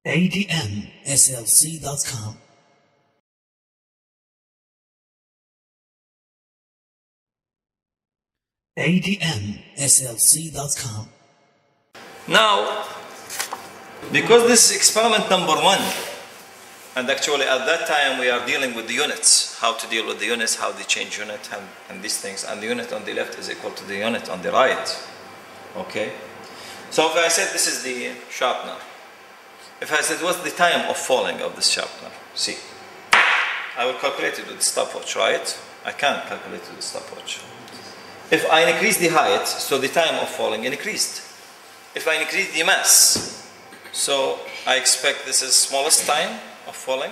ADMSLC.com. ADMSLC.com. Now, because this is experiment number 1, and actually at that time we are dealing with the units, how to deal with the units, how they change unit and these things, and the unit on the left is equal to the unit on the right. Okay? So if I said this is the sharpener, if I said what's the time of falling of this sharpener, see, I will calculate it with the stopwatch, right? I can't calculate it with the stopwatch. If I increase the height, so the time of falling increased. If I increase the mass, so I expect this is smallest time of falling,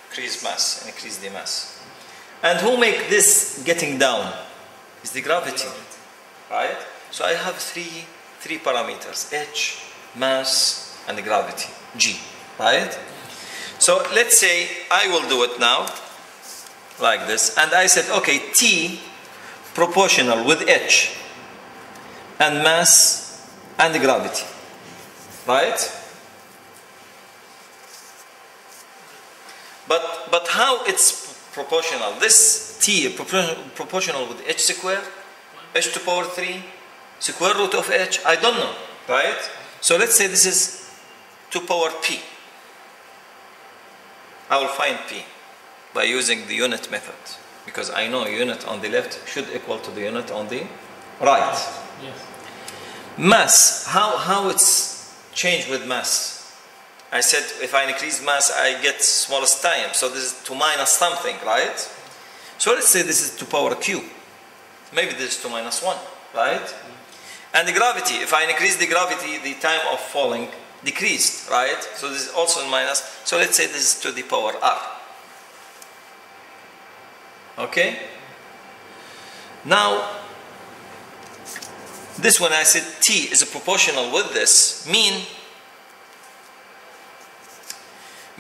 increase mass, increase the mass. And who make this getting down? Is the gravity, right? So I have three parameters, h, mass, and the gravity, g, right? So let's say I will do it now, like this, and I said, okay, t proportional with h, and mass, and the gravity, right? But how it's proportional? This t proportional with h squared, h to power 3, square root of h, I don't know, right? So let's say this is to power p. I will find p by using the unit method, because I know unit on the left should equal to the unit on the right. Yes. Mass, how it's changed with mass? I said if I increase mass, I get smallest time. So this is to minus something, right? So let's say this is to power q. Maybe this is to minus 1, right? And the gravity, if I increase the gravity, the time of falling decreased, right? So this is also in minus. So let's say this is to the power r. Okay? Now, this when I said t is proportional with this, mean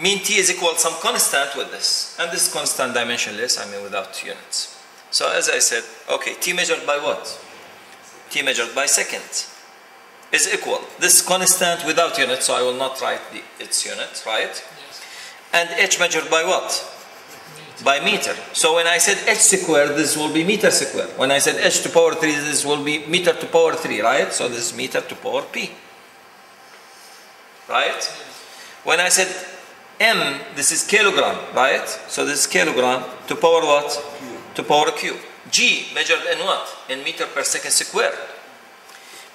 t is equal to some constant with this. And this constant dimensionless, I mean without units. So as I said, okay, t measured by what? T measured by second is equal. This constant without units, so I will not write its unit, right? Yes. And h measured by what? By meter. So when I said h squared, this will be meter squared. When I said h to power 3, this will be meter to power 3, right? So this is meter to power p. Right? Yes. When I said m, this is kilogram, right? So this is kilogram to power what? To power q. G measured in what? In meter per second square.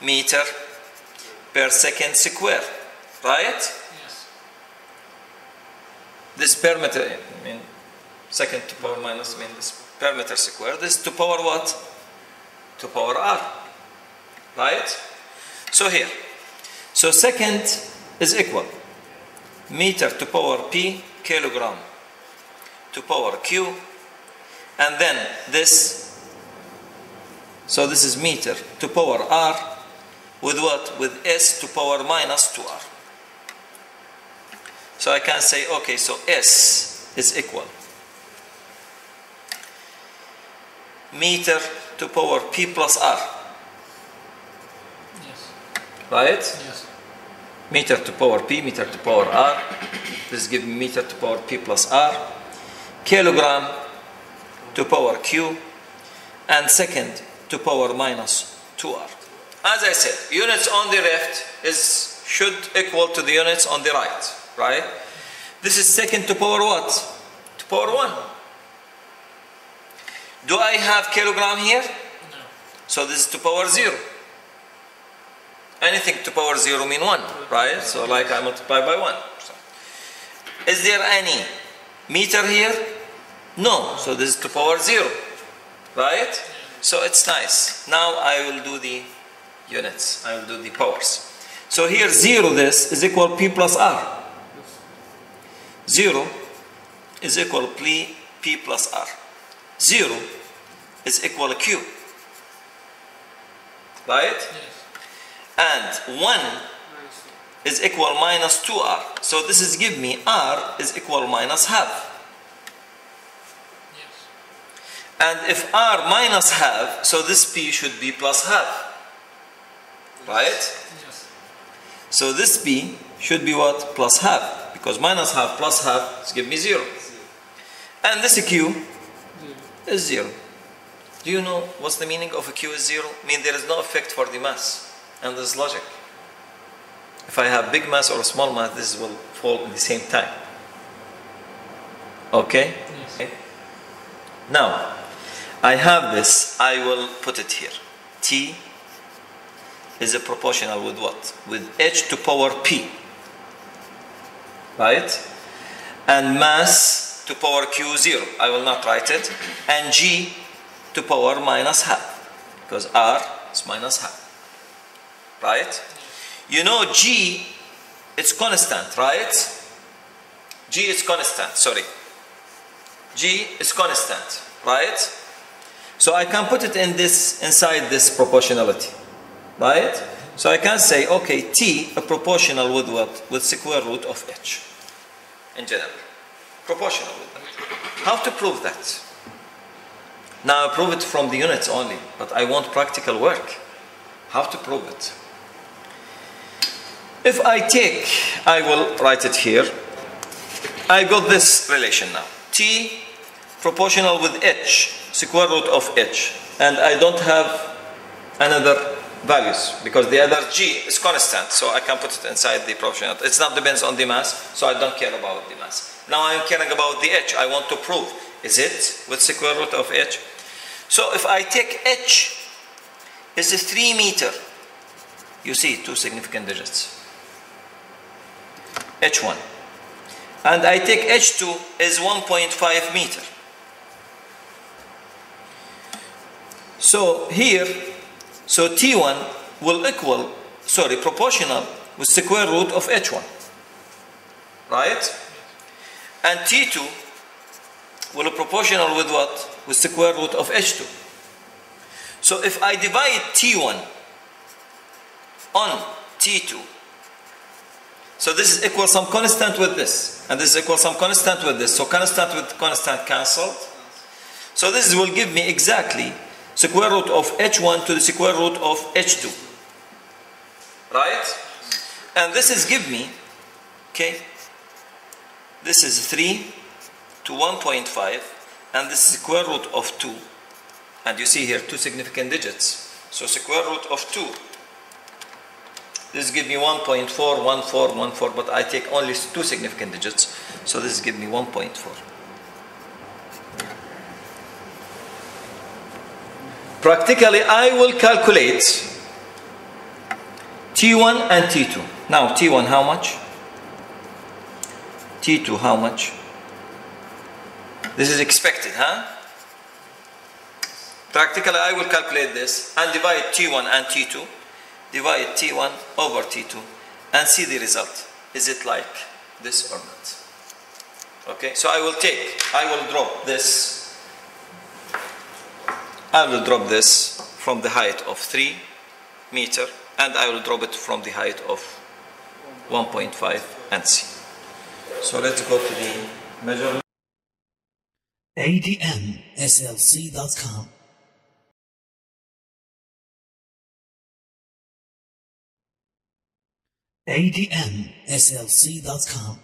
Meter per second square, right? Yes. This per meter, I mean, second to power minus, I mean this per meter square. This to power what? To power r, right? So here, so second is equal meter to power p kilogram to power q, and then this, so this is meter to power r with what? With s to power minus 2r. So I can say, okay, so s is equal meter to power p plus r, Yes. right? Yes. Meter to power p, meter to power r. This gives me meter to power p plus r. Kilogram to power q. And second to power minus 2r. As I said, units on the left should equal to the units on the right, right? This is second to power what? To power 1. Do I have kilogram here? No. So this is to power 0. Anything to power 0 mean 1, right? So like I multiply by 1. So, is there any meter here? No. So this is to power 0, right? So it's nice. Now I will do the units. I will do the powers. So here 0 this is equal p plus r. 0 is equal p plus r. 0 is equal to q, right? Yes. And 1 is equal minus 2r. So this is give me r is equal minus half. Yes. And if r minus half, so this p should be plus half, right? Yes. So this B should be what? Plus half. Because minus half plus half gives me 0. And this Q is 0. Do you know what's the meaning of a Q is 0? I mean there is no effect for the mass. And this is logic. If I have big mass or a small mass, this will fall at the same time. Okay? Yes. Okay. Now, I have this, I will put it here. T is a proportional with what? With h to power p. Right? And mass to power q 0. I will not write it. And g to power minus half. Because r is minus half. Right? You know g, it's constant, right? G is constant, sorry. G is constant, right? So I can put it in this, inside this proportionality, right? So I can say, okay, T a proportional with what? With square root of h, in general. Proportional with that. How to prove that? Now I prove it from the units only, but I want practical work. How to prove it? If I will write it here. I got this relation now. T proportional with h, square root of h. And I don't have another values because the other g is constant. So I can put it inside the proportional. It's not depends on the mass, so I don't care about the mass. Now I'm caring about the h. I want to prove. Is it with square root of h? So if I take h is 3 meter. You see 2 significant digits. h1. And I take h2 is 1.5 meter. So here, so t1 will equal, proportional with square root of h1. Right? And t2 will be proportional with what? With square root of h2. So if I divide t1 on t2, so this is equal some constant with this, and this is equal some constant with this. So constant with constant cancelled. So this will give me exactly square root of h1 to the square root of h2. Right? And this is give me, okay, this is 3 to 1.5, and this is square root of 2. And you see here 2 significant digits. So square root of 2. This gives me 1.41414, but I take only 2 significant digits. So this gives me 1.4. Practically, I will calculate T1 and T2. Now, T1 how much? T2 how much? This is expected, huh? Practically, I will calculate this and divide T1 and T2. Divide T1 over T2 and see the result. Is it like this or not? Okay, so I will drop this. I will drop this from the height of 3 meter and I will drop it from the height of 1.5 and see. So let's go to the measurement. ADMSLC.com ADMSLC.com